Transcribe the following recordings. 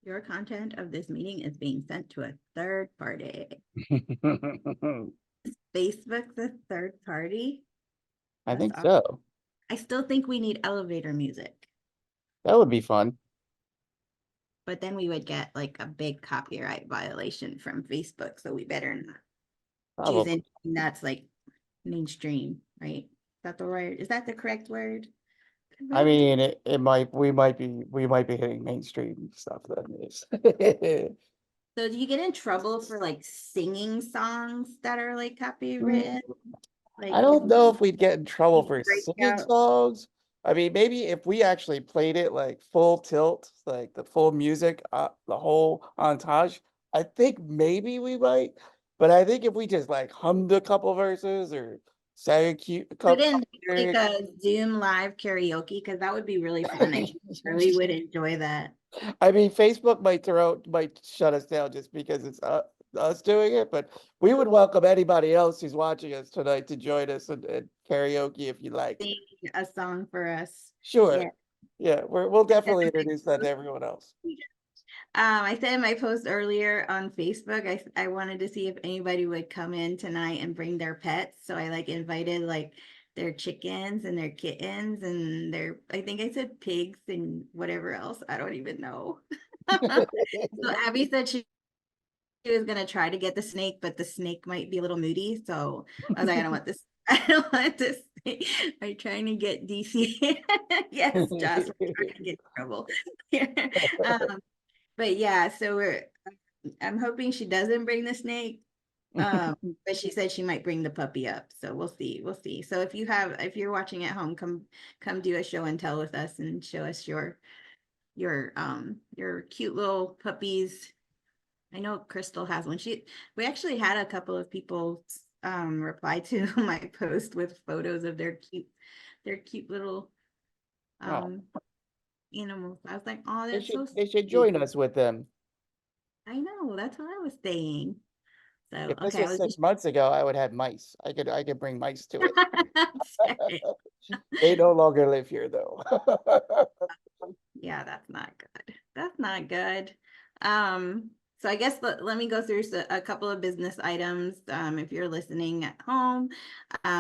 Your content of this meeting is being sent to a third party. Facebook, the third party. I That's think awesome. so. I still think we need elevator music, That would be fun. but then we would get like a big copyright violation from Facebook. So we better not choose Probably. anything that's like mainstream, right? Is that the word? Is that the correct word? I Correct. mean, it might we might be hitting mainstream stuff then is. So do you get in trouble for like singing songs that are like copywritten? I Like if don't know if we'd get in trouble you for break singing out. songs. I mean, maybe if we actually played it like full tilt, like the full music, the whole entourage, I think maybe we might. But I think if we just like hummed a couple verses or sang a cute a Put couple in like lyrics. a Zoom live karaoke because that would be really fun. I really would enjoy that. I mean, Facebook might shut us down just because it's us doing it, but we would welcome anybody else who's watching us tonight to join us and karaoke if you like. Sing a song for us. Yeah. Sure. Yeah, we'll And definitely then introduce that to everyone else. I said in my post earlier on Facebook, I wanted to see if anybody would come in tonight and bring their pets. So I like invited like their chickens and their kittens and their, I think I said pigs and whatever else. I don't even know. So Abby said she was gonna try to get the snake, but the snake might be a little moody. So I was like, I don't want this. I don't want this. I'm trying to get DC. Yes, Josh, we're trying to get in trouble. um, but yeah, so I'm hoping she doesn't bring the snake. But she said she might bring the puppy up. So we'll see. We'll see. So if you're watching at home, come do a show and tell with us and show us your cute little puppies. I know Crystal has one. We actually had a couple of people reply to my post with photos of their cute little Oh, um animals. I was like, oh, they that's should so they should sweet. join us with them. I know, that's what I was saying. So If this okay, I was was six just months ago, I would have mice. I could bring mice to it. Sorry. They no longer live here though. Yeah, that's not good. That's not good. So I guess let me go through a couple of business items. If you're listening at home,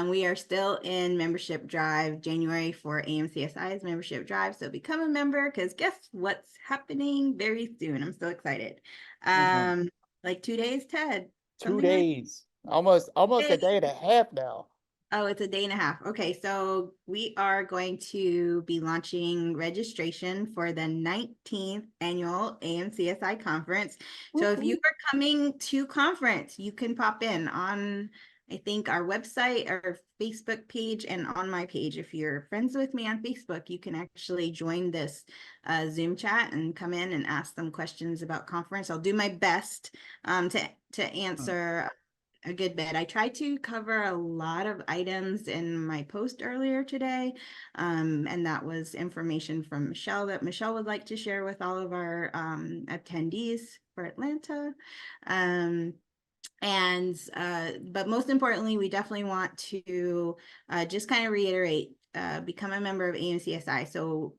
we are still in membership drive, January for AMCSI's membership drive. So become a member because guess what's happening very soon. I'm so excited. Mhm. Like 2 days, Ted, 2 something like days, almost a day and a half now. Oh, it's a day and a half. Okay, so we are going to be launching registration for the 19th annual AMCSI conference. So if you Woo-hoo. are coming to conference, you can pop in on, I think, our website, our Facebook page, and on my page. If you're friends with me on Facebook, you can actually join this Zoom chat and come in and ask them questions about conference. I'll do my best to answer a good bit. I tried to cover a lot of items in my post earlier today, and that was information from Michelle that Michelle would like to share with all of our attendees for Atlanta. Um, but most importantly, we definitely want to just kind of reiterate, become a member of AMCSI. So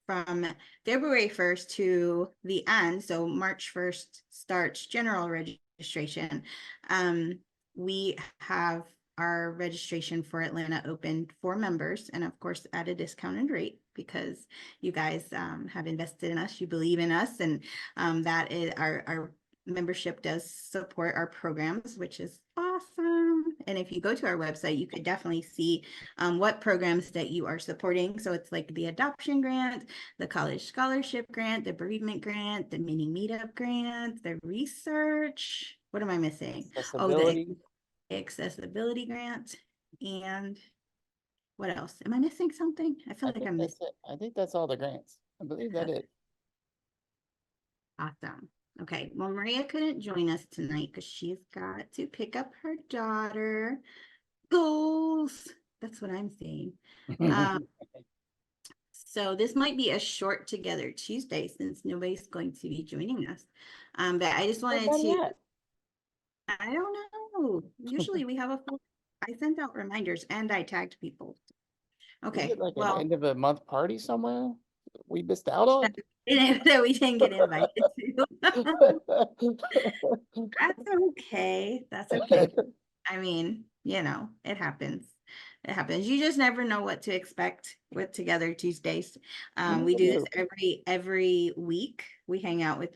from February 1st to the end, so March 1st starts general registration. We have our registration for Atlanta open for members, and of course at a discounted rate because you guys have invested in us, you believe in us, and that is our membership does support our programs, which is awesome. And if you go to our website, you could definitely see what programs that you are supporting. So it's like the adoption grant, the college scholarship grant, the bereavement grant, the mini meetup grant, the research. What am I missing? Oh, the Accessibility. accessibility grant. And what else? Am I missing something? I feel I like think I'm that's missing. it. I think that's all the grants. I believe that is. Awesome. Okay. Well, Maria couldn't join us tonight because she's got to pick up her daughter. Goals. That's what I'm saying. Um, so this might be a short together Tuesday since nobody's going to be joining us. But I just Well, wanted not to, yet. I don't know. Usually we have a full, I sent out reminders and I tagged people. Is it Okay. like an Well, end of a month party somewhere? we missed out on? that we didn't get invited to. That's okay. That's okay. I mean, you know, it happens. It happens. You just never know what to expect with Together Tuesdays. We do this every week. We hang out with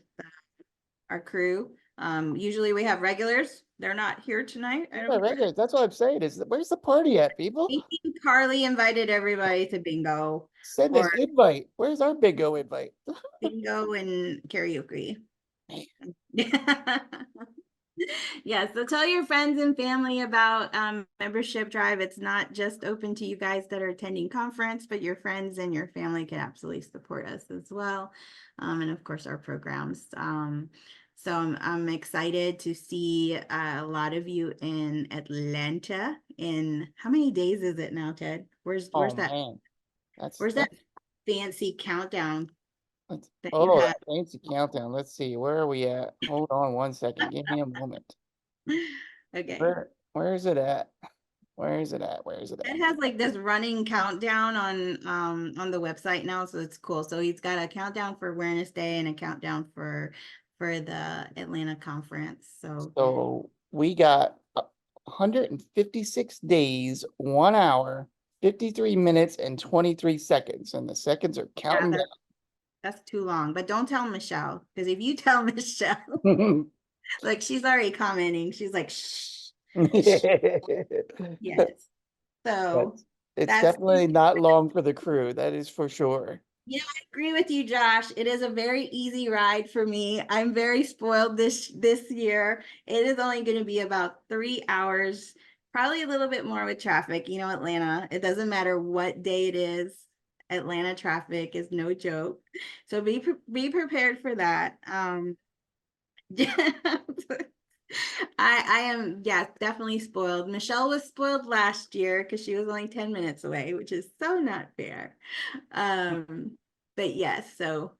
our crew. Usually we have regulars. They're not here tonight. I Yeah, don't regulars. That's what I'm saying. Is where's the party at, people? think Carly invited everybody to bingo Send this or invite. Where's our bingo invite? bingo and karaoke. Yeah, so tell your friends and family about membership drive. It's not just open to you guys that are attending conference, but your friends and your family can absolutely support us as well. And of course, our programs. So I'm excited to see a lot of you in Atlanta. In how many days is it now, Ted? Where's Oh that? man, that's Where's that fancy countdown that you oh, had? that fancy countdown. Let's see, where are we at? Hold on one second. Give me a moment. Okay. Where is it at? Where is it at? Where is it It at? has like this running countdown on the website now, so it's cool. So he's got a countdown for Awareness Day and a countdown for the Atlanta conference. So So we got 156 days, 1 hour, 53 minutes, and 23 seconds, and the seconds are yeah, counting that's too long. But don't tell Michelle, because if you tell Michelle, down. like she's already commenting, she's like, shh, shh. But Yes. So it's that's definitely not long for the crew, that is for sure. Yeah, I agree with you, Josh. It is a very easy ride for me. I'm very spoiled this year. It is only going to be about 3 hours, probably a little bit more with traffic. You know, Atlanta, it doesn't matter what day it is. Atlanta traffic is no joke. So be prepared for that. I am, yeah, definitely spoiled. Michelle was spoiled last year because she was only 10 minutes away, which is so not fair. But yes, so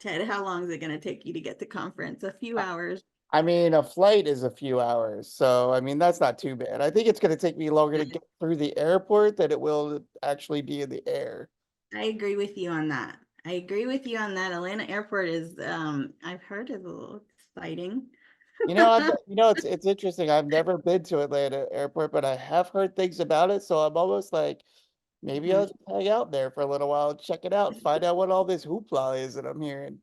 Ted, how long is it going to take you to get to conference? A few hours. I mean, a flight is a few hours, so I mean, that's not too bad. I think it's going to take me longer to get through the airport than it will actually be in the air. I agree with you on that. I agree with you on that. Atlanta Airport is, I've heard is a little exciting. It's interesting. I've never been to Atlanta Airport, but I have heard things about it, so I'm almost like maybe I'll Mhm. just hang out there for a little while and check it out, find out what all this hoopla is that I'm hearing.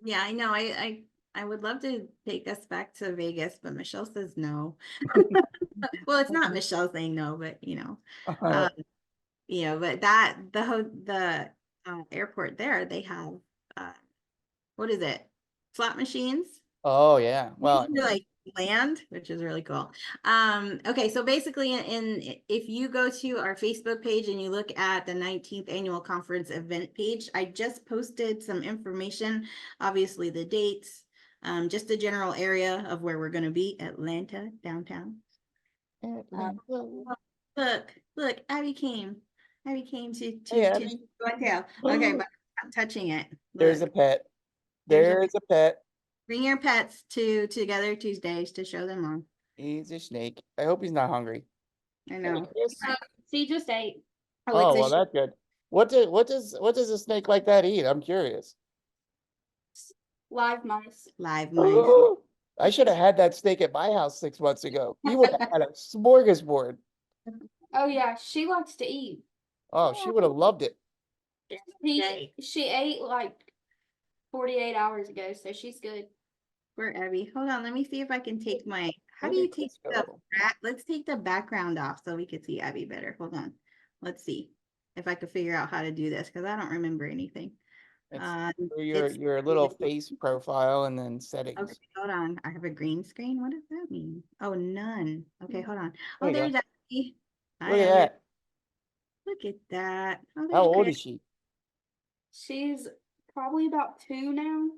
Yeah, I know. I would love to take us back to Vegas, but Michelle says no. Well, it's not Michelle saying no, but um, but the airport there, they have uh, what is it? Slot machines. Oh yeah. You Well, can like land, which is really cool. Okay, so basically if you go to our Facebook page and you look at the 19th annual conference event page, I just posted some information, obviously the dates, just a general area of where we're going to be, Atlanta, downtown. Look, Abby came. Abby came hey to Abby. go and tail. Okay, but I'm not touching it. There's a Look, pet. there's your There's a pet. bring your pets to Together Tuesdays to show them on. He's a snake. I hope he's not hungry. I Hey, know. Chris. She just ate. Oh, it's Oh, a well, that's good. What does a snake like that eat? I'm curious. Live mice. live mice. I should have had that steak at my house 6 months ago. We would have had a smorgasbord. Oh yeah, she likes to eat. Oh, she would have loved it. She ate like 48 hours ago, so she's good. Where Abby? Hold on, let me see if I can take my. How Where do you did take Chris the go? let's take the background off so we could see Abby better. Hold on. Let's see if I could figure out how to do this because I don't remember anything. It's Uh, your it's your little face profile and then okay. settings. Hold on. I have a green screen. What does that mean? Oh, none. Okay, hold on. There Oh, you go. there's Abby. Look Hi, at Abby. that. Look at that. Oh, How there's old Chris. is she? She's probably about 2 now.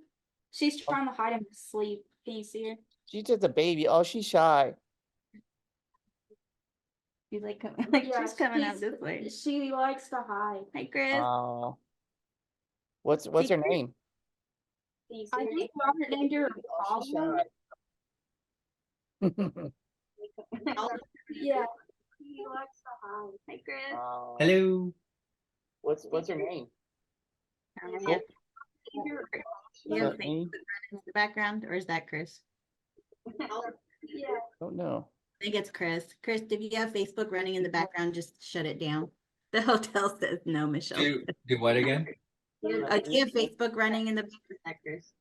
She's Oh, trying to hide in her sleep. Can you see her? she's just a baby. Oh, she's shy. She's like, like Yeah, she's coming up this way. She likes to hide. Hi, Chris. Oh, what's See, her name? I think Robert named her Oh, she's Pablo. shy. Yeah, she likes to hide. Hi, Chris. Oh, Hello. What's her name? Yeah. Cool. You Is have that Facebook me? running in the background, or is that Chris? Yeah. Don't know. I think it's Chris. Chris, if you have Facebook running in the background, just shut it down. The hotel says no, Michelle. Do what again? Do you have Facebook running in the background, Chris?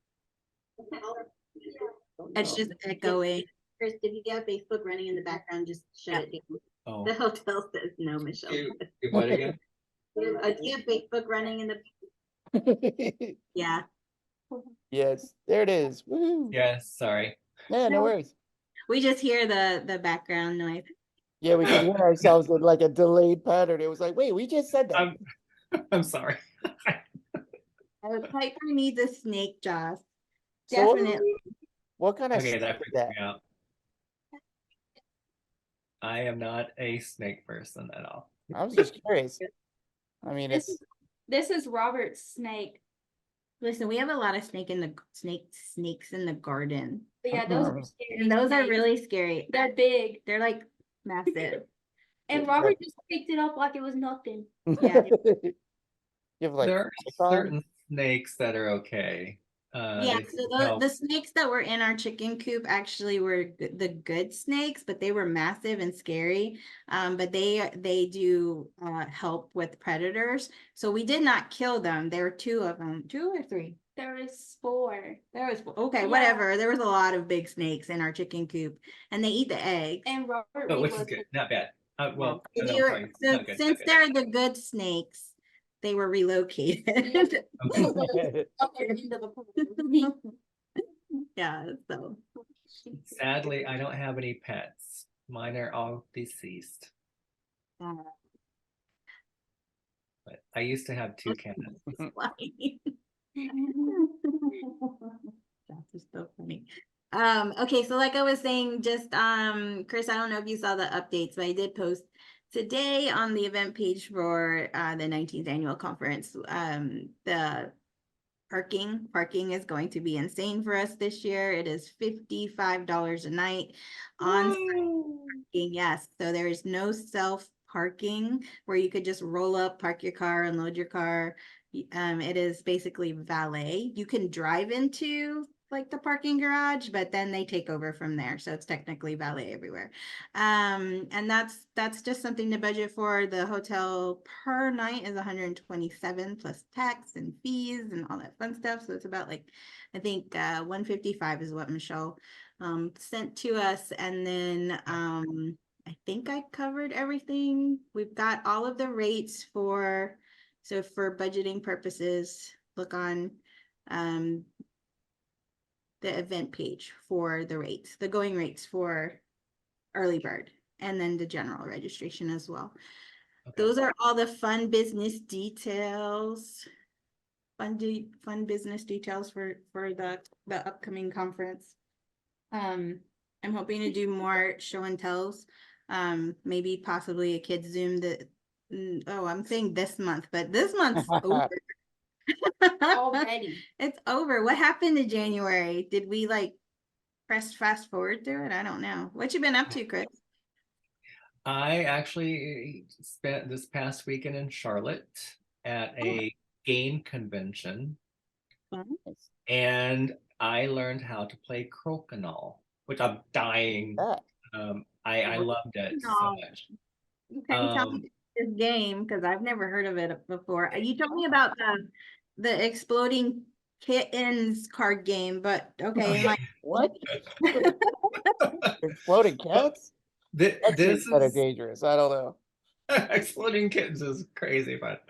Don't It's know. just echoing. Chris, if you have Facebook running in the background, just shut it down. Oh, The hotel says no, Michelle. do what again? Do you have Facebook running in the? Yeah. Yes, there it is. Woo. Yes, sorry. Yeah, no worries. We just hear the background noise. Yeah, we could hear ourselves in like a delayed pattern. It was like, wait, we just said that. I'm sorry. Piper needs a snake, Joss. So what- Definitely. What kind of Okay, snake that is freaked that? me out. I am not a snake person at all. I was just curious. I mean, This it's This is Robert's snake. Listen, we have a lot of snakes in the garden. But yeah, those are scary. And those are snakes. really scary. They're big. They're like massive. And Robert just picked it up like it was nothing. Yeah. you have like There are python? certain snakes that are okay. Yeah, they so help. the snakes that were in our chicken coop actually were the good snakes, but they were massive and scary. But they do help with predators. So we did not kill them. There were two of them, two or three. There is 4. There was okay, Yeah. whatever. There was a lot of big snakes in our chicken coop, and they eat the eggs. And Robert But which is relocated. good, not bad. Well, Yeah. no, They were- sorry, so not good, since not good. they're the good snakes, they were relocated. Okay. Up there into the pool. Yeah, so Sadly, I don't have any pets. Mine are all deceased. uh, But I used to have 2 cats. funny. That's just so funny. Okay, so like I was saying, just Chris, I don't know if you saw the updates, but I did post today on the event page for the 19th annual conference. The parking is going to be insane for us this year. It is $55 a night on parking. Yes, so there is no self parking where you could just roll up, park your car, unload your car. It is basically valet. You can drive into like the parking garage, but then they take over from there. So it's technically valet everywhere. And that's just something to budget for. The hotel per night is 127 plus tax and fees and all that fun stuff. So it's about like, I think 155 is what Michelle sent to us. And then I think I covered everything. We've got all of the rates so for budgeting purposes, look on the event page for the rates, the going rates for early bird, and then the general registration as well. Okay. Those are all the fun business details. Fun business details for the upcoming conference. I'm hoping to do more show and tells. Maybe possibly a kids Zoom that. Oh, I'm saying this month, but this month's over. Already. It's over. What happened to January? Did we like press fast forward through it? I don't know. What you been up to, Chris? I actually spent this past weekend in Charlotte at a game convention, and I learned how to play crokinole, which I'm dying. that. I loved it so Crokinole. much. Okay, tell me this game because I've never heard of it before. You told me about the exploding kittens card game, but okay, like What? Exploding cats? That This seems kind of is dangerous. I don't know. exploding kittens is crazy, but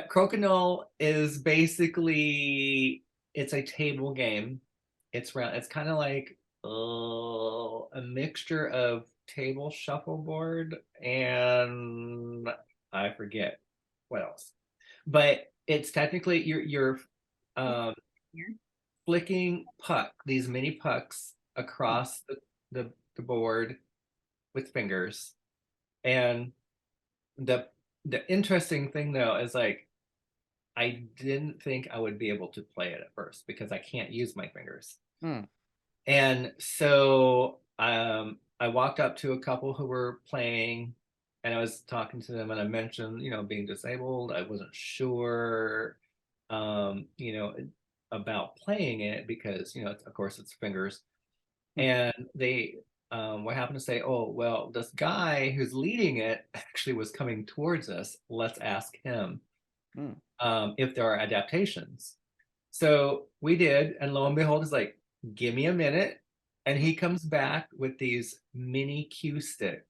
crokinole is basically it's a table game. It's round. It's kind of like a mixture of table shuffleboard and I forget what else. But it's technically you're um, flicking these mini pucks across the board with fingers, and the interesting thing though is like I didn't think I would be able to play it at first because I can't use my fingers. And so I walked up to a couple who were playing and I was talking to them and I mentioned, being disabled. I wasn't sure, you know, about playing it because, of course it's fingers. And they what happened to say, oh, well, this guy who's leading it actually was coming towards us. Let's ask him Hmm. if there are adaptations. So we did, and lo and behold, it's like, give me a minute. And he comes back with these mini cue sticks.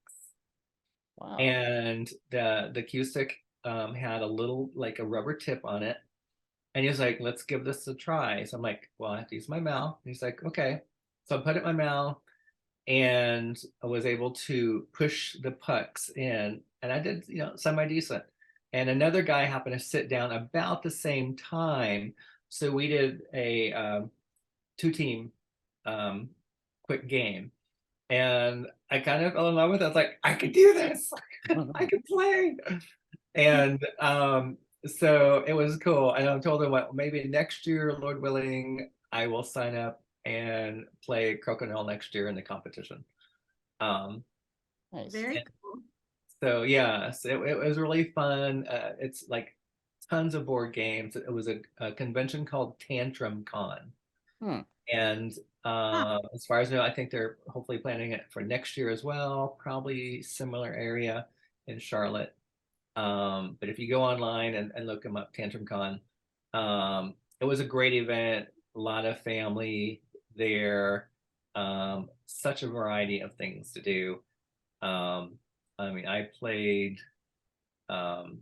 Wow. And the cue stick had a little, like a rubber tip on it. And he was like, let's give this a try. So I'm like, well, I have to use my mouth. And he's like, okay. So I put it in my mouth and I was able to push the pucks in. And I did, semi decent. And another guy happened to sit down about the same time. So we did a two-team quick game. And I kind of fell in love with it. I was like, I could do this. I could play. And so it was cool. And I told him, well, maybe next year, Lord willing, I will sign up and play Crokinole next year in the competition. Nice. Very And cool. so yeah, so it was really fun. It's like tons of board games. It was a convention called Tantrum Con. Hmm. And Huh. as far as I know, I think they're hopefully planning it for next year as well, probably similar area in Charlotte. But if you go online and look them up, Tantrum Con, it was a great event, a lot of family there, such a variety of things to do. I mean, I played um,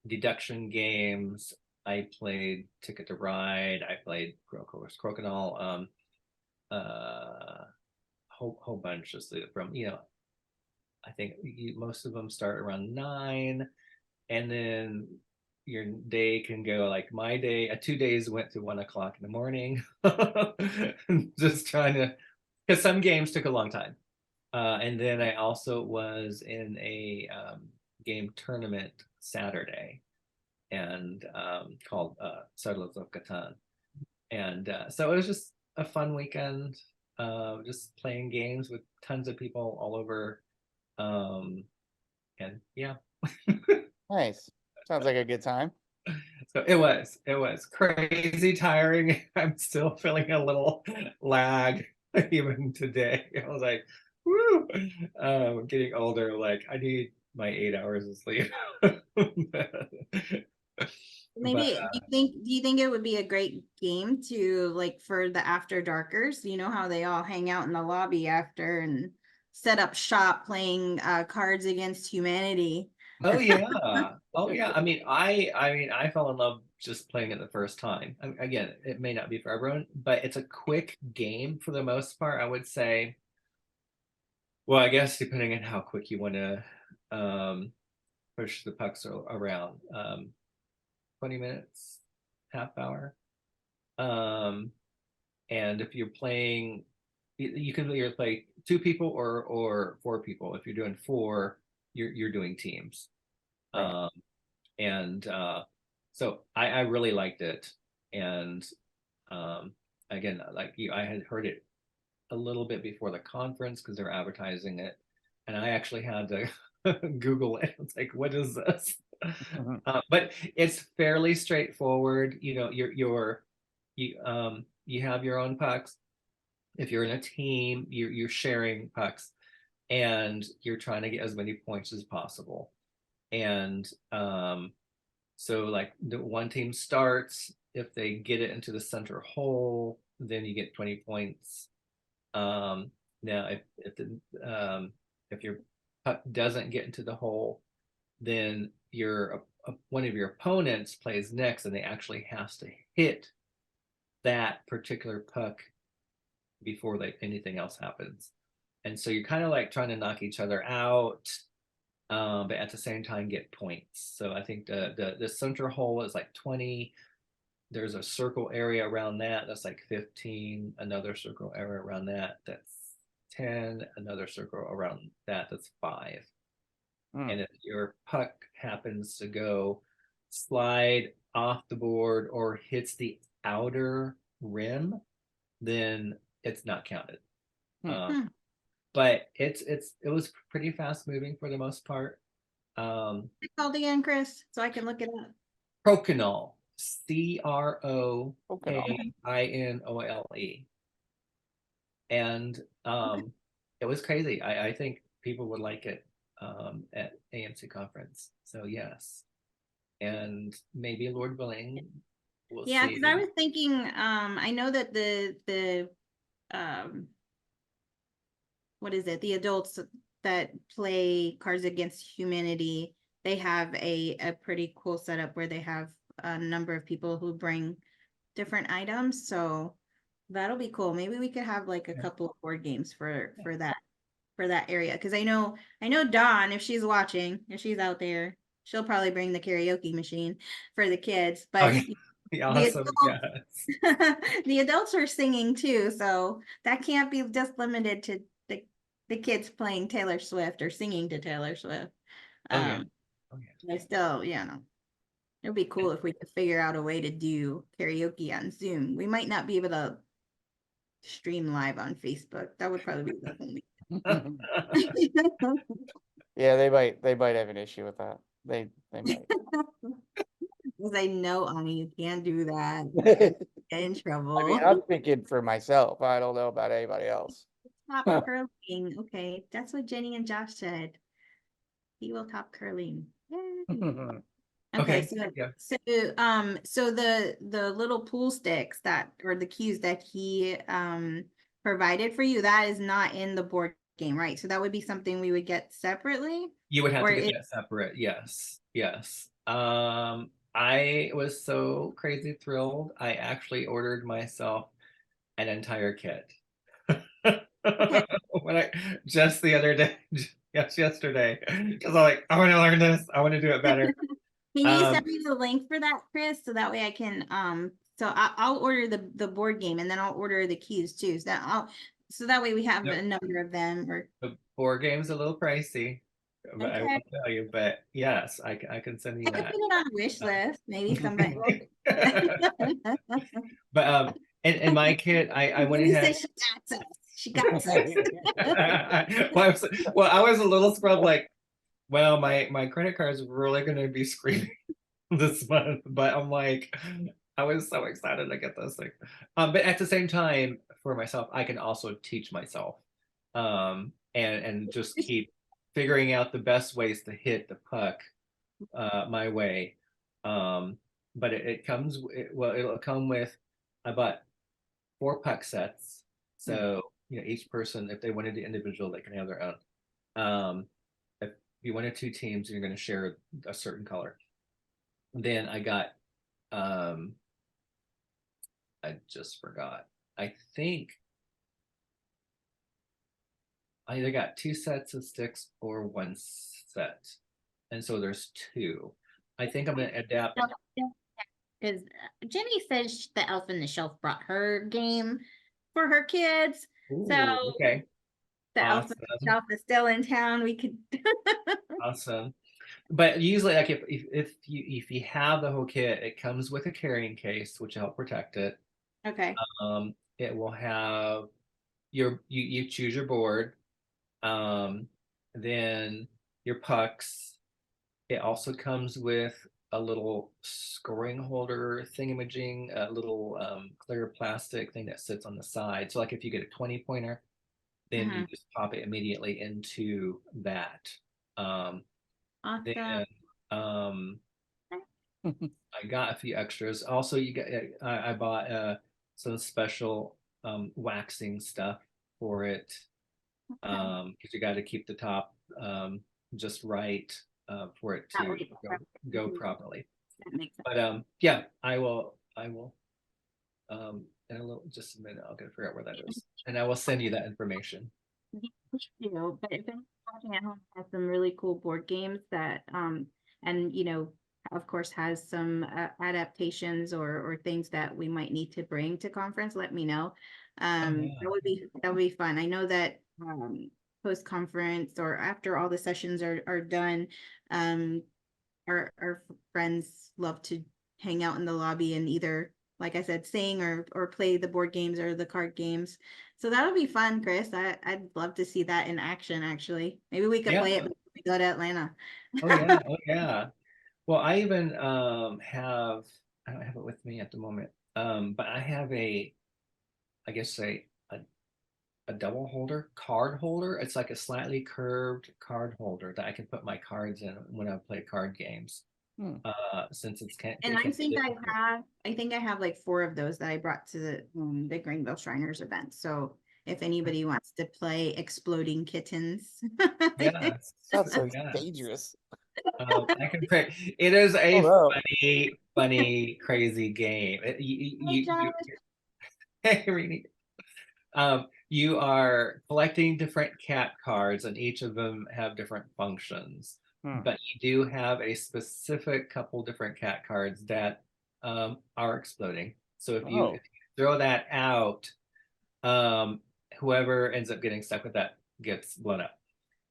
deduction games. I played Ticket to Ride. I played, of course, Crokinole. Whole bunch just from I think most of them start around 9, and then your day can go like my day. 2 days went to 1 o'clock in the morning, just trying to, because some games took a long time. And then I also was in a game tournament Saturday, and called Settlers of Catan. And so it was just a fun weekend, just playing games with tons of people all over. And yeah, Nice. Sounds like a good time. so it was crazy tiring. I'm still feeling a little lag even today. I was like, woo, getting older, like I need my 8 hours of sleep. But Maybe do you think it would be a great game to like for the after darkers? You know how they all hang out in the lobby after and set up shop playing Cards Against Humanity. oh yeah, oh yeah. I fell in love just playing it the first time. Again, it may not be for everyone, but it's a quick game for the most part, I would say. Well, I guess depending on how quick you want to um, push the pucks around. 20 minutes, half hour. Um, and if you're playing, you can either play 2 people or 4 people. If you're doing 4, you're doing teams. Right. And so I really liked it. And um, again, like you, I had heard it a little bit before the conference because they're advertising it, and I actually had to Google it. It's like, what is this? But it's fairly straightforward. You have your own pucks. If you're in a team, you're sharing pucks, and you're trying to get as many points as possible. And so like the one team starts, if they get it into the center hole, then you get 20 points. Now if your puck doesn't get into the hole, then one of your opponents plays next, and they actually has to hit that particular puck before anything else happens. And so you're kind of like trying to knock each other out, but at the same time get points. So I think the center hole is like 20. There's a circle area around that's like 15. Another circle area around that's 10. Another circle around that's 5. And if your puck happens to go slide off the board or hits the outer rim, then it's not counted. Hmm. Hmm. but it was pretty fast moving for the most part. It's called again, Chris, so I can look it up. Crokinole, Crokainole. And it was crazy. I think people would like it at AMC conference. So yes. And maybe Lord willing, we'll Yeah, see. because I was thinking, I know that the what is it? The adults that play Cards Against Humanity, they have a pretty cool setup where they have a number of people who bring different items. So that'll be cool. Maybe we could have like a Yeah. couple of board games for that area. Because I know Dawn, if she's watching, if she's out there, she'll probably bring the karaoke machine for the kids. But Okay. the Awesome. adults, Yes. the adults are singing too, so that can't be just limited to the kids playing Taylor Swift or singing to Taylor Swift. Oh yeah. Um, Oh yeah. I still, it'd be cool if we could figure out a way to do karaoke on Zoom. We might not be able to stream live on Facebook. That would probably be the only. Yeah, they might have an issue with that. They might. Because I know, Ani, you can't do that. Get in I trouble. mean, I'm thinking for myself. I don't know about anybody else. Top curling. Okay, that's what Jenny and Josh said. He will top curling. Yay. Okay, Okay. Yeah. so the little pool sticks that or the cues that he provided for you, that is not in the board game, right? So that would be something we would get separately, You would have or to get it, that separate. Yes. Yes. I was so crazy thrilled. I actually ordered myself an entire kit. okay. when I just the other day, yes, yesterday, because I'm like, I want to learn this. I want to do it better. Can you Um, send me the link for that, Chris? So that way I can so I'll order the board game and then I'll order the keys too. So that way we have Yep. a number of them or the board game's a little pricey, but I okay. will tell you. But yes, I can send you I could that. put it on a wish list. Maybe somebody But in my kit, I went Maybe say ahead. she got us. She got us. Well, I was a little scrubbed, like, well, my credit card is really going to be screaming this month, but I'm like, I was so excited to get this thing. But at the same time, for myself, I can also teach myself, and just keep figuring out the best ways to hit the puck, my way. But it comes, well, it'll come with, I bought 4 puck sets, so each person, if they wanted the individual, they can have their own. If you wanted 2 teams, you're going to share a certain color. Then I got, I just forgot. I think I either got 2 sets of sticks or 1 set, and so there's 2. I think I'm going to adapt. Because Jenny says the Elf in the Shelf brought her game for her kids. So Ooh, okay, the Elf in awesome, the Shelf is still in town. We could. awesome. But usually, like if you have the whole kit, it comes with a carrying case, which will help protect it. Okay. It will have you choose your board, then your pucks. It also comes with a little scoring holder thingamajig, a little clear plastic thing that sits on the side. So like if you get a 20 pointer, then you just pop it immediately into that. Awesome. Then I got a few extras. Also, I bought some special waxing stuff for it, because you got to keep the top just right, for it That to would go properly. that makes sense. But yeah, I will in a little, just a minute, I'll get to figure out where that is, and I will send you that information. But if anyone watching at home has some really cool board games that and of course has some adaptations or things that we might need to bring to conference, let me know. Yeah. That would be fun. I know that post conference or after all the sessions are done, our friends love to hang out in the lobby and either like I said, sing or play the board games or the card games. So that'll be fun, Chris. I'd love to see that in action, actually. Maybe we could play it Yeah. before we go to Atlanta. Oh yeah. Oh yeah. Well, I even have, I don't have it with me at the moment. But I have I guess a double holder, card holder. It's like a slightly curved card holder that I can put my cards in when I play card games. Hmm. Since it's can't And it I can't think fit. I think I have like 4 of those that I brought to the Greenville Shriners event. So if anybody wants to play exploding kittens, Yes. Sounds so Yeah. dangerous. I can pray. It is Oh a no. funny, crazy game. Hey, Josh. Hey, Rini. You are collecting different cat cards, and each of them have different functions. Hmm. But you do have a specific couple different cat cards that are exploding. So if Oh. you throw that out, whoever ends up getting stuck with that gets blown up.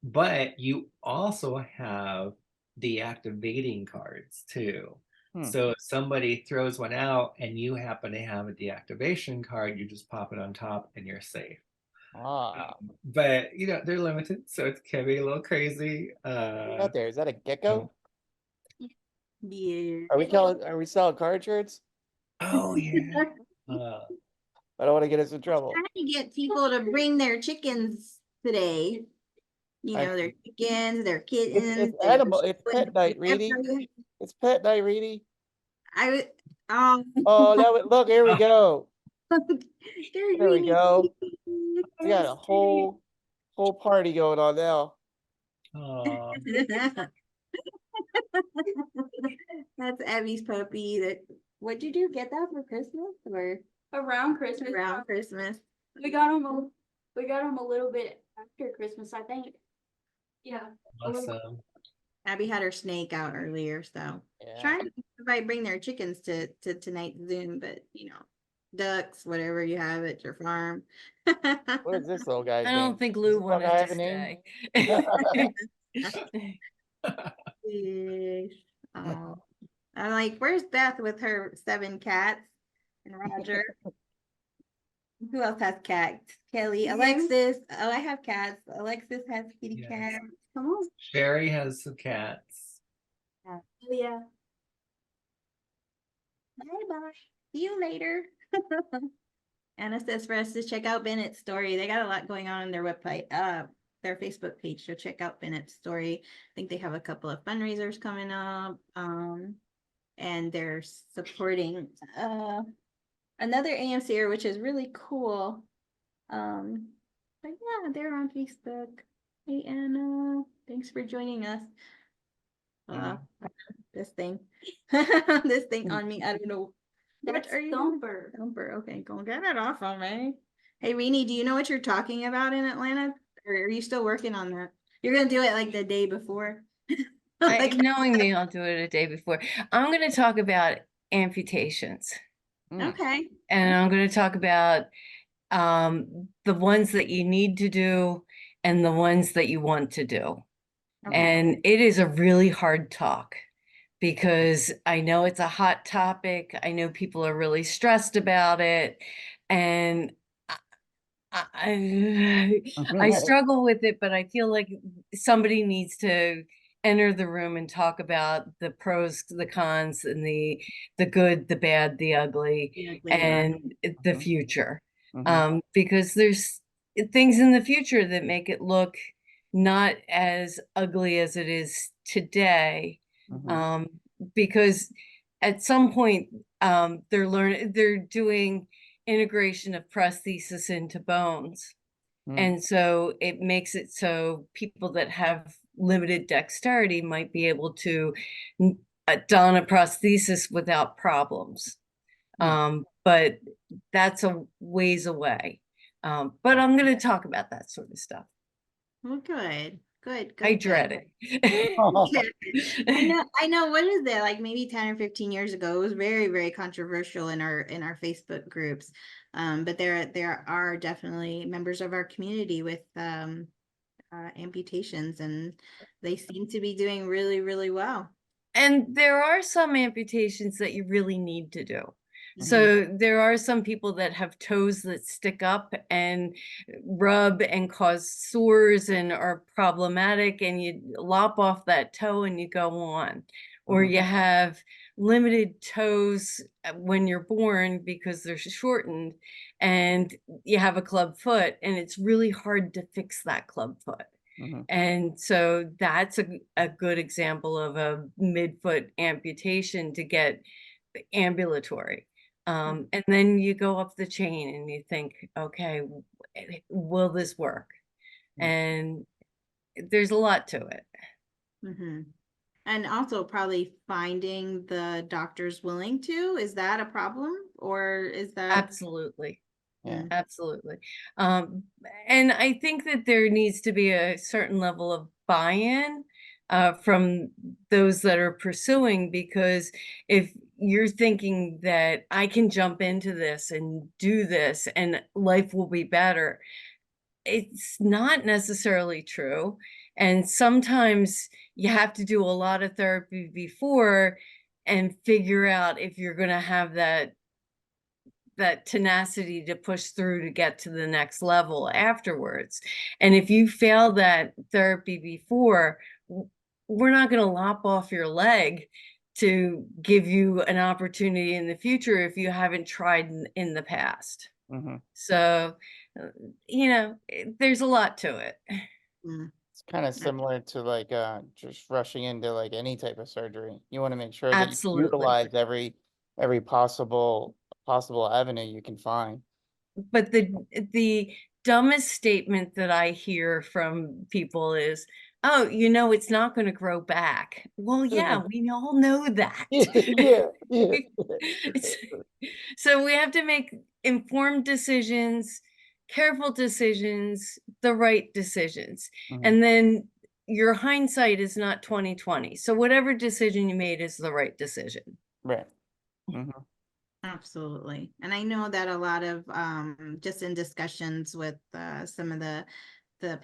But you also have deactivating cards too. Hmm. So if somebody throws one out and you happen to have a deactivation card, you just pop it on top and you're safe. Ah. But they're limited, so it can be a little crazy. What's out there? Is that a gecko? Yeah. Are we selling card shirts? Oh yeah. Uh, I don't want to get us in trouble. Trying to get people to bring their chickens today. I- Their chickens, their It's kittens. animal. It's pet night, Reedy. whatever. It's pet night, Reedy. I would. Oh, look, here we go. There's There we Weenie. go. We got a whole party going on now. oh, That's Abby's puppy. What'd you do? Get that for Christmas or Around Christmas. around Christmas? We got him a little bit after Christmas, I think. Yeah. awesome. Abby had her snake out earlier, so Yeah. trying to everybody bring their chickens to tonight's Zoom, but ducks, whatever you have at your farm. What is this little guy's I name? don't think Does Lou this little guy wanted have to a name? stay. Yes. Oh, I'm like, where's Beth with her 7 cats and Roger? Who else has cats? Kelly, You? Alexis. Oh, I have cats. Alexis has kitty Yes. cats. Come on. Sherry has some cats. Oh, yeah. Bye bye. See you later. Anna says for us to check out Bennett's story. They got a lot going on their website, their Facebook page. So check out Bennett's story. I think they have a couple of fundraisers coming up. And they're supporting another AMCer, which is really cool. But yeah, they're on Facebook. Hey Anna, thanks for joining us. This thing. This thing on me. I don't know. That's What are you Thumper. Thumper. Okay, go get it off on me. Hey Rini, do you know what you're talking about in Atlanta? Or are you still working on that? You're gonna do it like the day before. Like, Knowing me, I'll do it a day before. I'm going to talk about amputations, okay. and I'm going to talk about the ones that you need to do and the ones that you want to do. Okay. And it is a really hard talk because I know it's a hot topic. I know people are really stressed about it. And I struggle with it, but I feel like somebody needs to enter the room and talk about the pros, the cons, and the good, the bad, the ugly, and the future. Because there's things in the future that make it look not as ugly as it is today. Because at some point they're doing integration of prosthesis into bones. And so it makes it so people that have limited dexterity might be able to don a prosthesis without problems. But that's a ways away. But I'm going to talk about that sort of stuff. Well, good. I dread it. it. I know. What is it? Like maybe 10 or 15 years ago, it was very, very controversial in our Facebook groups. But there are definitely members of our community with amputations, and they seem to be doing really, really well. And there are some amputations that you really need to do. So there are some people that have toes that stick up and rub and cause sores and are problematic, and you lop off that toe and you go on. Or Mhm. you have limited toes when you're born because they're shortened, and you have a club foot, and it's really hard to fix that club foot. Mhm. And so that's a good example of a midfoot amputation to get ambulatory. And then you go up the chain and you think, okay, will this work? Mm. And there's a lot to it. Mhm. And also probably finding the doctors willing to, is that a problem or is that? Absolutely. Yeah. Absolutely. And I think that there needs to be a certain level of buy-in from those that are pursuing, because if you're thinking that I can jump into this and do this and life will be better, it's not necessarily true. And sometimes you have to do a lot of therapy before and figure out if you're going to have that tenacity to push through to get to the next level afterwards. And if you fail that therapy before, we're not going to lop off your leg to give you an opportunity in the future if you haven't tried in the past. Mhm. So, there's a lot to it. Mm, It's kind of similar to like just rushing into like any type of surgery. You want to make sure that you Absolutely. utilize every possible avenue you can find. But the dumbest statement that I hear from people is, oh, it's not going to grow back. Well, yeah, we all know that. Yeah, yeah. It's- so we have to make informed decisions, careful decisions, the right decisions. Mhm. And then your hindsight is not 2020. So whatever decision you made is the right decision. Right. Mhm. absolutely. And I know that a lot of, just in discussions with, some of the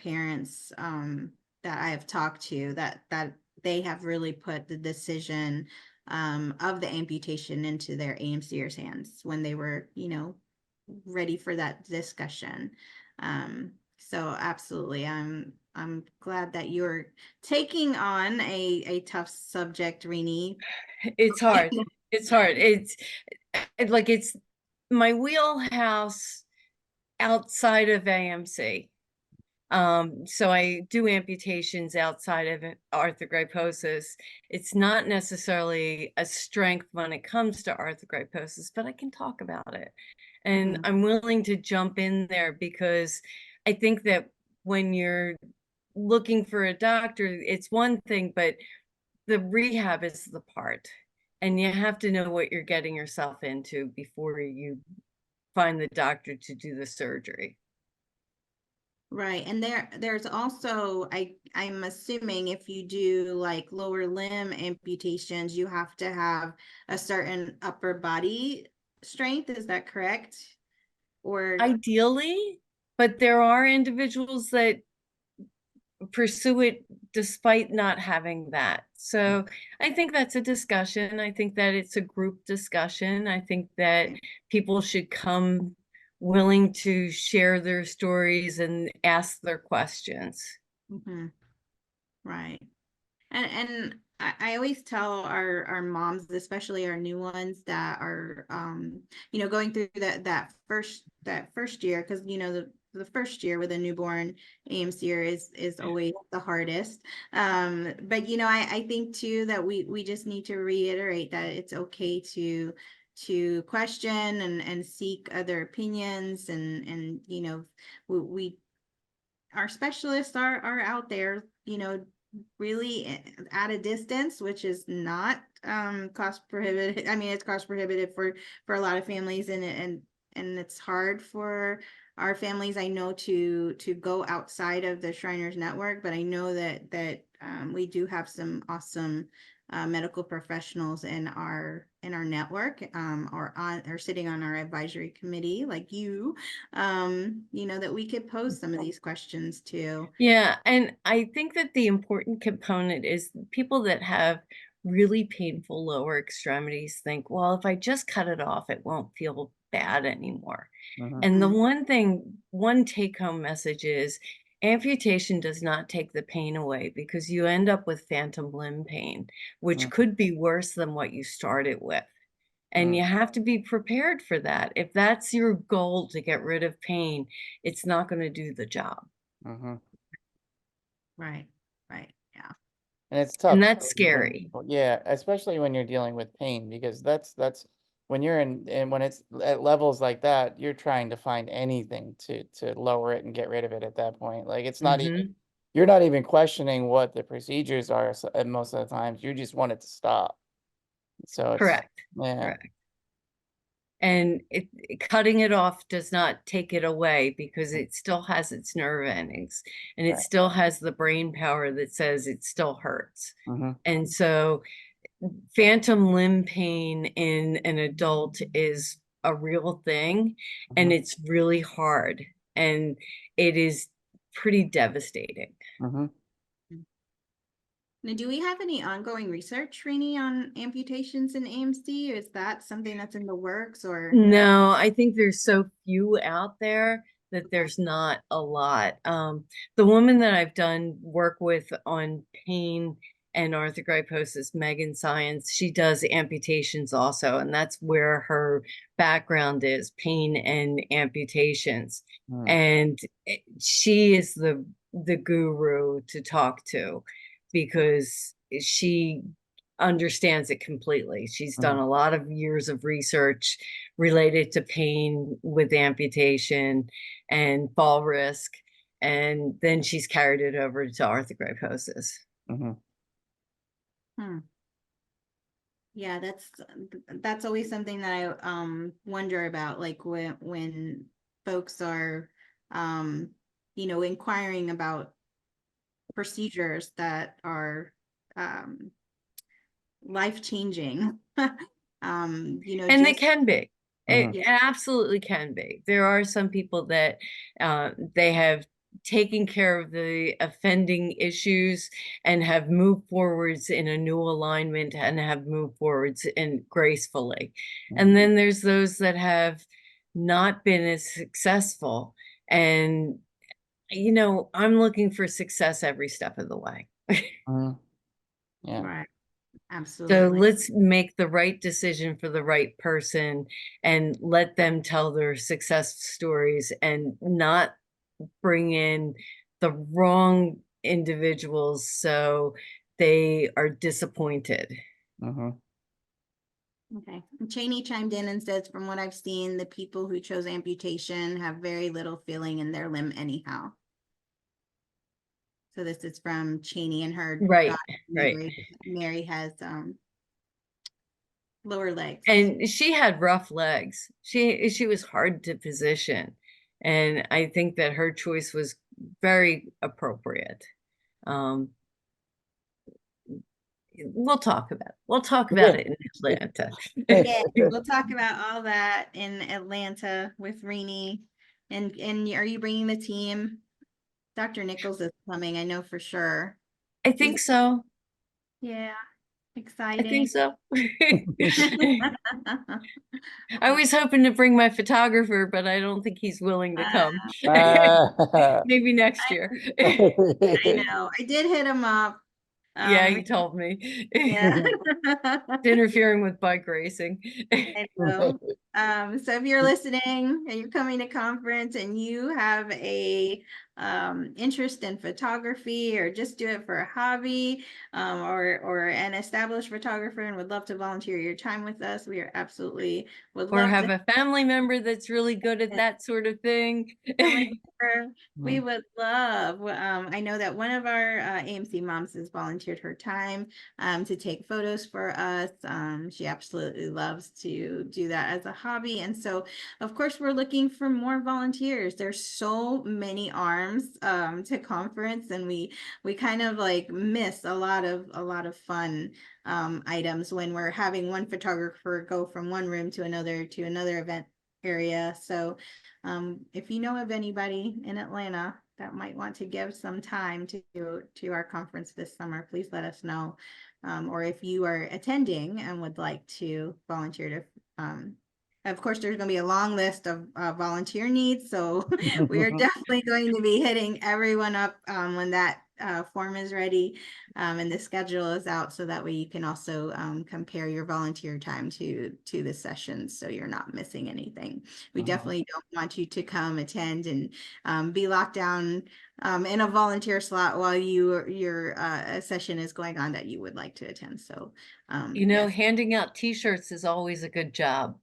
parents, that I have talked to, that they have really put the decision, of the amputation into their AMCers hands when they were, ready for that discussion. So absolutely, I'm glad that you're taking on a tough subject, Rini. It's hard. It's hard. It's my wheelhouse outside of AMC. So I do amputations outside of arthrogryposis. It's not necessarily a strength when it comes to arthrogryposis, but I can talk about it. And I'm willing to jump in there because I think that when you're looking for a doctor, it's one thing, but the rehab is the part. And you have to know what you're getting yourself into before you find the doctor to do the surgery. Right. And there's also, I'm assuming if you do like lower limb amputations, you have to have a certain upper body strength. Is that correct? Or Ideally, but there are individuals that pursue it despite not having that. So I think that's a discussion. I think that it's a group discussion. I think that people should come willing to share their stories and ask their questions. Mhm. Right. And I always tell our moms, especially our new ones that are, going through that first year, because the first year with a newborn AMCer is always the hardest. But I think too that we just need to reiterate that it's okay to question and seek other opinions, and we our specialists are out there, really at a distance, which is not cost prohibitive. I mean, it's cost prohibitive for a lot of families, and it's hard for our families, I know, to go outside of the Shriners Network, but I know that we do have some awesome medical professionals in our network, or sitting on our advisory committee, like you, that we could pose some of these questions to. Yeah, and I think that the important component is people that have really painful lower extremities think, well, if I just cut it off, it won't feel bad anymore. Mhm. And the Mhm. one take home message is amputation does not take the pain away, because you end up with phantom limb pain, which Mhm. could be worse than what you started with. And Mm. you have to be prepared for that. If that's your goal, to get rid of pain, it's not going to do the job. Mhm. Right, right, yeah. And it's tough And that's too scary. yeah, especially when you're dealing with pain, because that's when you're in, and when it's at levels like that, you're trying to find anything to lower it and get rid of it at that point. Like it's not even, Hmm. you're not even questioning what the procedures are most of the times. You just want it to stop. So it's, Correct. yeah. Correct. And cutting it off does not take it away, because it still has its nerve endings, and it Right. still has the brain power that says it still hurts. Mm-hmm. And so phantom limb pain in an adult is a real thing, and Mhm. it's really hard, and it is pretty devastating. Mm-hmm. Now, do we have any ongoing research, Rini, on amputations in AMC? Is that something that's in the works, or? No, I think there's so few out there that there's not a lot. The woman that I've done work with on pain and arthrogryposis, Megan Science, she does amputations also, and that's where her background is, pain and amputations. Mm. And she is the guru to talk to, because she understands it completely. She's done Mhm. a lot of years of research related to pain with amputation and fall risk, and then she's carried it over to arthrogryposis. Mm-hmm. Hmm. Yeah, that's always something that I wonder about, like when folks are inquiring about procedures that are life-changing. And they Just can be. Mhm. It absolutely can be. There are some people that they have taken care of the offending issues and have moved forwards in a new alignment and have moved forwards in gracefully. And Mhm. then there's those that have not been as successful. And I'm looking for success every step of the way. Mhm. Yeah. right, So absolutely. let's make the right decision for the right person and let them tell their success stories, and not bring in the wrong individuals so they are disappointed. Mm-hmm. Okay. And Cheney chimed in and says, from what I've seen, the people who chose amputation have very little feeling in their limb anyhow. So this is from Cheney, and her Right, daughter, right. Mary has lower legs. And she had rough legs. She was hard to position. And I think that her choice was very appropriate. Um, we'll talk about it in Atlanta. Yeah, we'll talk about all that in Atlanta with Rini. And are you bringing the team? Dr. Nichols is coming, I know for sure. I think so. Yeah, I exciting. think so. I was hoping to bring my photographer, but I don't think he's willing to come. Maybe next year. I know. I did hit him up. Yeah, you told me. Yeah. It's interfering with bike racing. I know. So if you're listening and you're coming to conference and you have a interest in photography, or just do it for a hobby, or an established photographer and would love to volunteer your time with us, we are absolutely would Or love have to. a family member that's really good at that sort of thing. We would love. I know that one of our AMC moms has volunteered her time to take photos for us. She absolutely loves to do that as a hobby, and so of course we're looking for more volunteers. There's so many arms to conference, and we kind of like miss a lot of fun items when we're having one photographer go from one room to another event area. So if you know of anybody in Atlanta that might want to give some time to our conference this summer, please let us know. Or if you are attending and would like to volunteer to, of course, there's going to be a long list of volunteer needs. So we are definitely going to be hitting everyone up when that form is ready and the schedule is out, so that way you can also compare your volunteer time to the sessions, so you're not missing anything. We definitely don't want you to come attend and be locked down in a volunteer slot while your session is going on that you would like to attend. So You know, yes. handing out t-shirts is always a good job.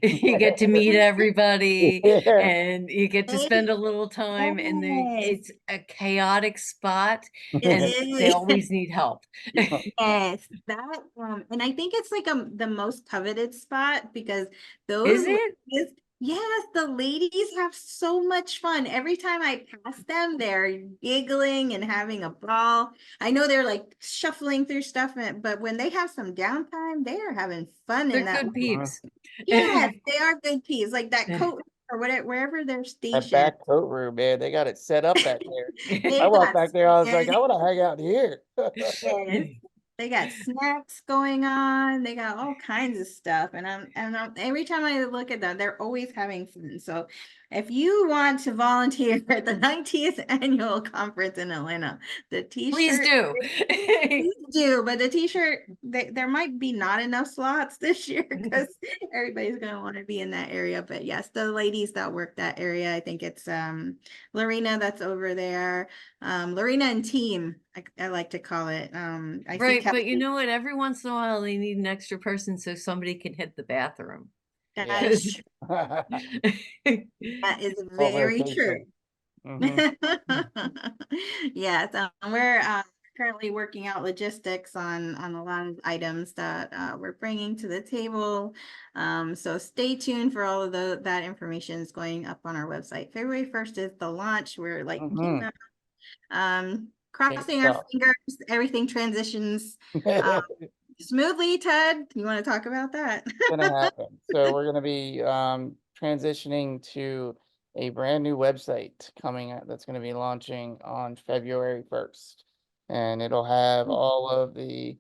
You get to meet everybody Yeah. and you get to spend a little time, and Yes. it's a chaotic spot It and they is. always need help. Yes, that and I think it's like the most coveted spot because Is those it? ladies, yes, the ladies have so much fun. Every time I pass them, they're giggling and having a ball. I know they're like shuffling through stuff, but when they have some downtime, they are having fun in They're that. good peeps. Yes, they are good peas, like that coat or whatever, wherever they're That stationed. back coat room, man, they got it set up back there. They I walked got back there, I was like, yes. I want to hang out here. Yes. They got snacks going on. They got all kinds of stuff. And every time I look at them, they're always having fun. So if you want to volunteer at the 90th annual conference in Atlanta, the Please t-shirt, do. please do, but the t-shirt, there might be not enough slots this year because everybody's going to want to be in that area. But yes, the ladies that work that area, I think it's Lorena that's over there. Lorena and team, I like to call it. I see Right, but you Kelly. know what? Every once in a while they need an extra person so somebody can hit the bathroom. That is true. On That is very true. rotation. Yes, we're currently working out logistics on a lot of items that we're bringing to the table. So stay tuned for all of that information is going up on our website. February 1st is the launch. We're like crossing our So- fingers, everything transitions smoothly. Ted, you want to talk about that? gonna happen. So we're gonna be transitioning to a brand new website coming out that's gonna be launching on February 1st. And it'll have all of the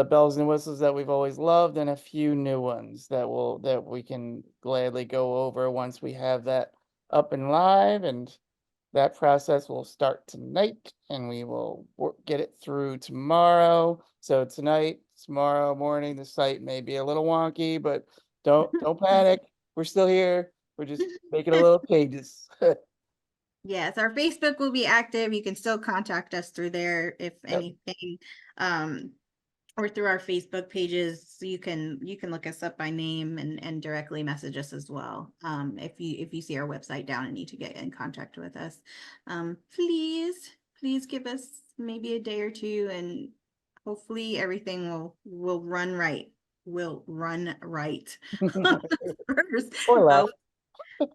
bells and whistles that we've always loved, and a few new ones that we can gladly go over once we have that up and live. And that process will start tonight, and we will get it through tomorrow. So tonight, tomorrow morning, the site may be a little wonky, but don't panic. We're still here. We're just making a little changes. Yes, our Facebook will be active. You can still contact us through there if anything, or through our Facebook pages. You can look us up by name and directly message us as well. If you see our website down and need to get in contact with us, please give us maybe a day or two, and hopefully everything will run right. Will run right. First. Or left.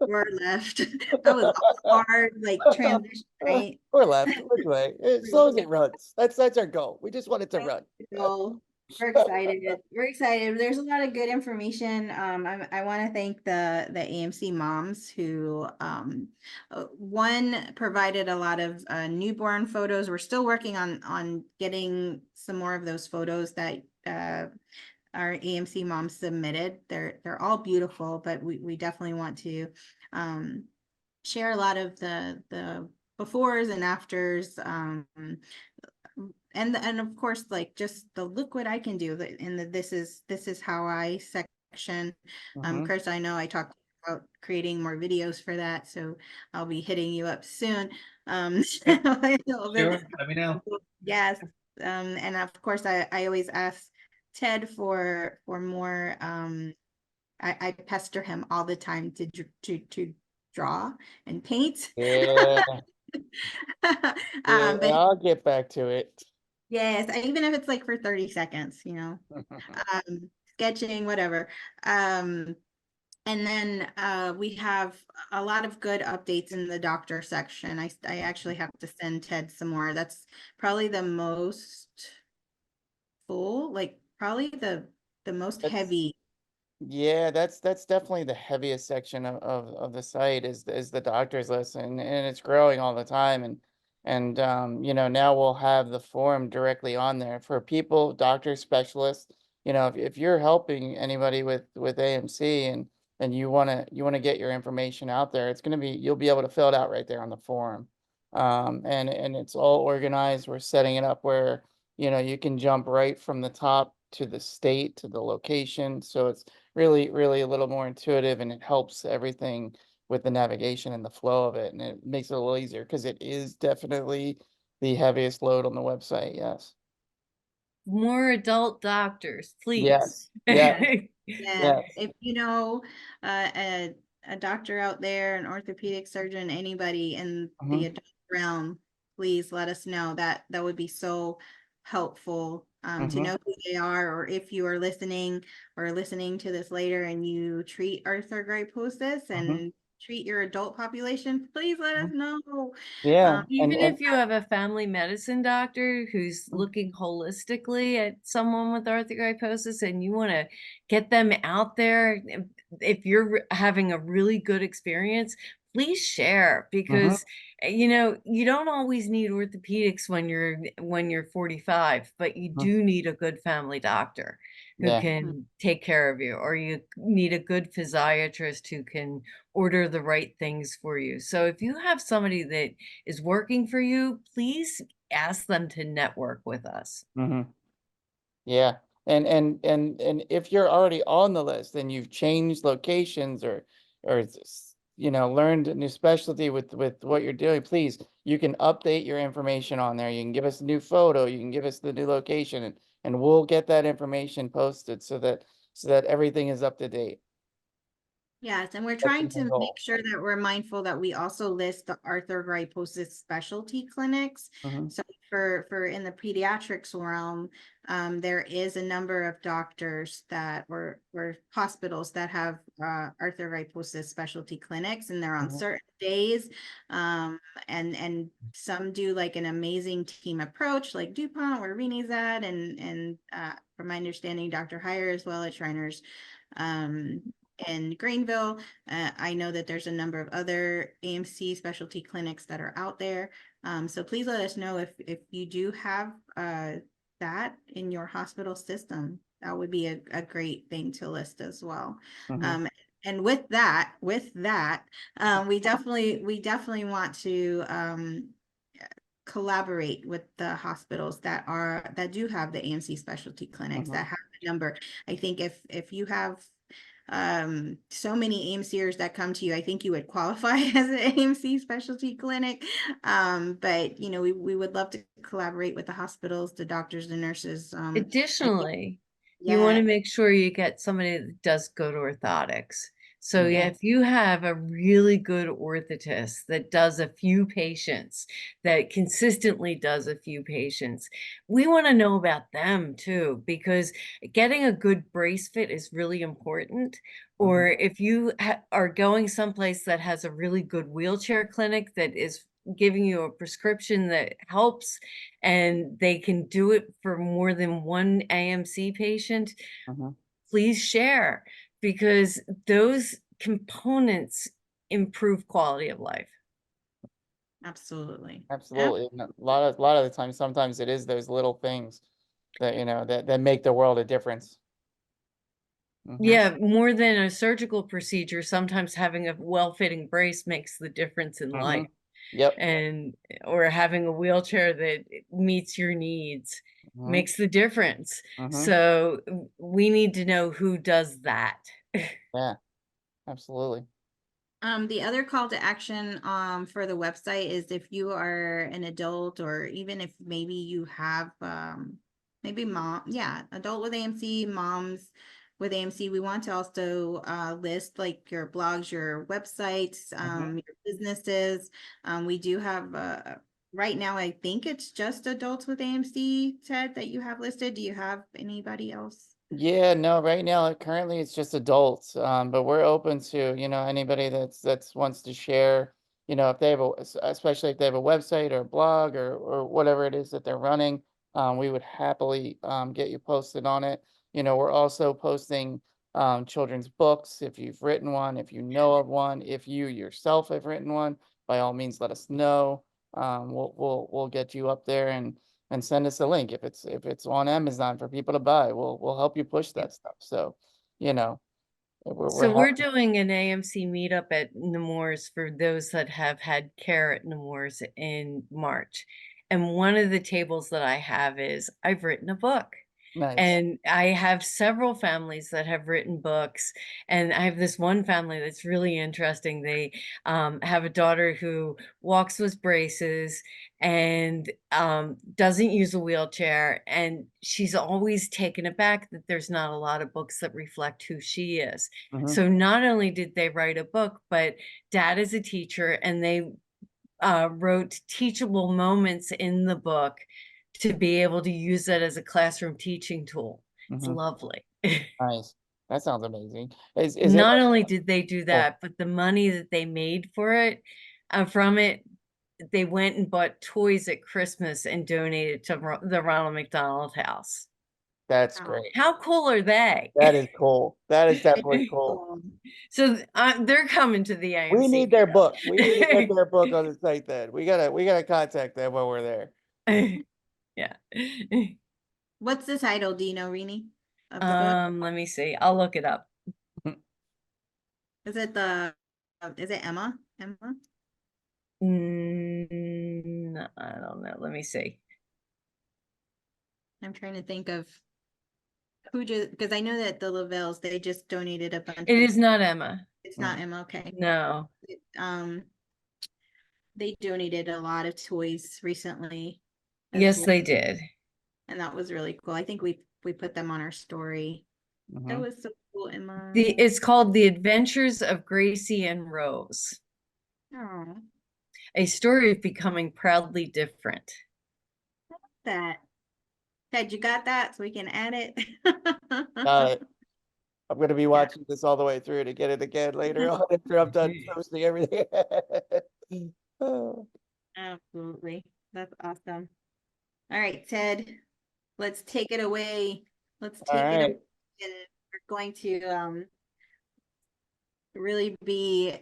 Or left. That was a hard like transition, right? Or left. Which way? As long as it runs. That's our goal. We just want it to run. So we're excited. We're excited. There's a lot of good information. I want to thank the AMC moms who one provided a lot of newborn photos. We're still working on getting some more of those photos that our AMC moms submitted. They're all beautiful, but we definitely want to share a lot of the befores and afters, and of course, like just the look what I can do in the this is how I section. Chris, I know I talked about creating more videos for that, so I'll be hitting you up soon. Sure, let me know. Yes, and of course I always ask Ted for more. I pester him all the time to draw and paint. Yeah. But I'll get back to it. yes, even if it's like for 30 seconds, sketching, whatever. And then we have a lot of good updates in the doctor section. I actually have to send Ted some more. That's probably the most full, like probably the most That's- heavy Yeah, that's definitely the heaviest section of the site is the doctor's list, and it's growing all the time, and you know, now we'll have the forum directly on there for people, doctors, specialists. You know, if you're helping anybody with AMC and you want to get your information out there, it's gonna be you'll be able to fill it out right there on the forum. And it's all organized. We're setting it up where, you know, you can jump right from the top to the state to the location. So it's really a little more intuitive, and it helps everything with the navigation and the flow of it, and it makes it a little easier because it is definitely the heaviest load on the website. Yes. More adult doctors, please. Yes. Yeah. Yeah, Yes. if you know a doctor out there, an orthopedic surgeon, anybody in Hmm. the adult realm, please let us know. That would be so helpful to Hmm. know who they are, or if you are listening or listening to this later and you treat arthrogryposis Hmm. and treat your adult population, please let us know. Yeah. Even And if you have a family medicine doctor who's looking holistically at someone with arthrogryposis and you want to get them out there, if you're having a really good experience, please share Mhm. because you know, you don't always need orthopedics when you're 45, but you Mhm. do need a good family doctor who Yeah. can take care of you, or you need a good physiatrist who can order the right things for you. So if you have somebody that is working for you, please ask them to network with us. Mhm. Yeah. And if you're already on the list and you've changed locations you know, learned a new specialty with what you're doing, please, you can update your information on there. You can give us a new photo, you can give us the new location, and we'll get that information posted so that everything is up to date. Yes, and we're That's the trying to main make goal. sure that we're mindful that we also list the arthrogryposis specialty clinics. Mhm. So for in the pediatrics realm, there is a number of doctors that or hospitals that have arthrogryposis specialty clinics, and they're on Mhm. certain days. And some do like an amazing team approach, like DuPont, where Reni's at, and from my understanding, Dr. Heyer as well at Shriners. Um, in Greenville. I know that there's a number of other AMC specialty clinics that are out there. So please let us know if you do have that in your hospital system. That would be a great thing to list as well. Mhm. Um, and with that, we definitely want to collaborate with the hospitals that do have the AMC specialty clinics that Mhm. have the number. I think if you have so many AMCers that come to you, I think you would qualify as an AMC specialty clinic. But you know, we would love to collaborate with the hospitals, the doctors, the nurses. And Additionally, you want yeah, to make sure you get somebody that does go to orthotics. So yeah, Mhm. if you have a really good orthotist that does a few patients, that consistently does a few patients, we want to know about them too, because getting a good brace fit is really important. Or Mhm. if you are going someplace that has a really good wheelchair clinic that is giving you a prescription that helps, and they can do it for more than one AMC patient, Mhm. please share because those components improve quality of life. absolutely. Absolutely. And a lot of the time, sometimes it is those little things that, you know, that make the world a difference. Mhm. Yeah, more than a surgical procedure, sometimes having a well-fitting brace makes the difference in life. Mhm. Yep. And or having a wheelchair that meets your needs Mhm. makes the difference. Mhm. So we need to know who does that. Yeah, absolutely. The other call to action for the website is if you are an adult, or even if maybe you have maybe adult with AMC, moms with AMC, we want to also list like your blogs, your websites, Mhm. your businesses. We do have right now, I think it's just adults with AMC, Ted, that you have listed. Do you have anybody else? Yeah, no, right now currently it's just adults. But we're open to, you know, anybody that's wants to share, you know, if they have especially if they have a website or a blog or whatever it is that they're running, we would happily get you posted on it. You know, we're also posting children's books. If you've written one, if you know of one, if you yourself have written one, by all means, let us know. We'll get you up there and send us a link. If it's on Amazon for people to buy, we'll help you push that stuff. So, you know, So we're happy. doing an AMC meetup at Nemours for those that have had care at Nemours in March. And one of the tables that I have is I've written a book. Nice. And I have several families that have written books, and I have this one family that's really interesting. They have a daughter who walks with braces and doesn't use a wheelchair, and she's always taken aback that there's not a lot of books that reflect who she is. Mhm. So not only did they write a book, but Dad is a teacher, and they wrote teachable moments in the book to be able to use it as a classroom teaching tool. It's Mhm. lovely. Nice. That sounds amazing. Is it Not like, only did they do that, but the money that they made for it, from it, they went and bought toys at Christmas and donated to the Ronald McDonald House. that's Oh. great. How cool are they? That is cool. That is It definitely is cool. So they're coming to the AMC. We need their meetup. book. We need to get their book on the site then. We gotta contact them when we're there. Yeah. What's the title? Do you know, Rini, of the book? Let me see. I'll look it up. Is it Emma? Emma? I don't know. Let me see. I'm trying to think of who just, because I know that the Lavells, they just donated a bunch. It is not Emma. It's not Emma, okay. No. They donated a lot of toys recently. as Yes, well, they did. and that was really cool. I think we put them on our story. That Mhm. was so cool, Emma. It's called The Adventures of Gracie and Rose, Oh, a story of becoming proudly different. that. Ted, you got that? So we can add it. Got it. I'm gonna be watching this all the way through to get it again later on after I'm done posting everything. Oh, Absolutely. That's awesome. All right, Ted, let's take it away. Let's all take it right. away. And we're going to really be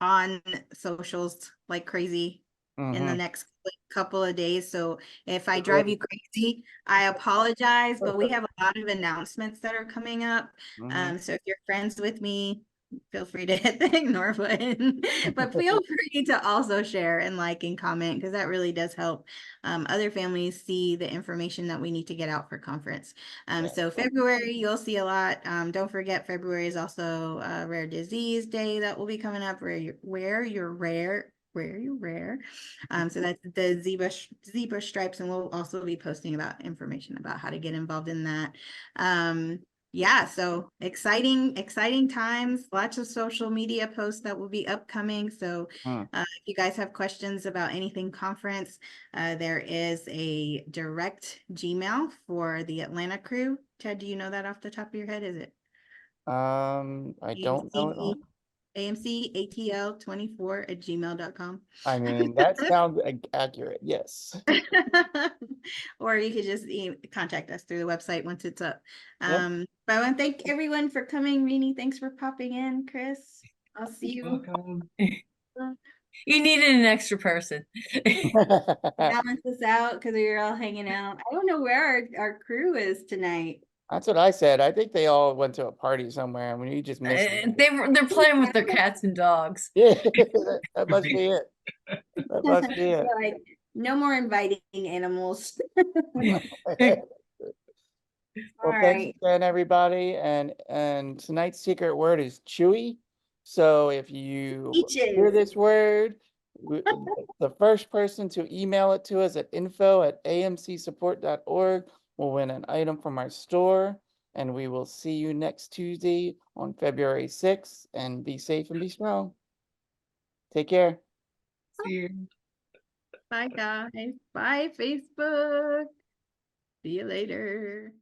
on socials like crazy in the Mhm. next couple of days. So if I Get drive ready. you crazy, I apologize, but we have a lot of announcements that are coming up. Mhm. So if you're friends with me, feel free to hit the ignore button, but feel free to also share and like and comment, because that really does help other families see the information that we need to get out for conference. So February, you'll see a lot. Don't forget, February is also a Rare Disease Day that will be coming up, where you're rare. So that's the zebra stripes, and we'll also be posting about information about how to get involved in that. Yeah, so exciting times, lots of social media posts that will be upcoming. So if you guys have questions about anything conference, there is a direct Gmail for the Atlanta crew. Ted, do you know that off the top of your head? Is it I don't know it all. AMCATL24@gmail.com? I mean, that sounds accurate. Yes. Or you could just contact us through the website once it's up. Yep. But I want to thank everyone for coming. Rini, thanks for popping in. Chris, I'll see you. Welcome. You needed an extra person. Balance this out because we were all hanging out. I don't know where our crew is tonight. That's what I said. I think they all went to a party somewhere. I mean, you just missed it. They're playing with their cats and dogs. Yeah, that must be it. That must be it. We're like, no more inviting animals. Well, All thanks right. again, everybody. And tonight's secret word is chewy. So if you hear Peaches. this word, the first person to email it to us at info@amcsupport.org will win an item from our store. And we will see you next Tuesday on February 6th. And be safe and be strong. Take care. See you. Bye, guys. Bye, Facebook. See you later.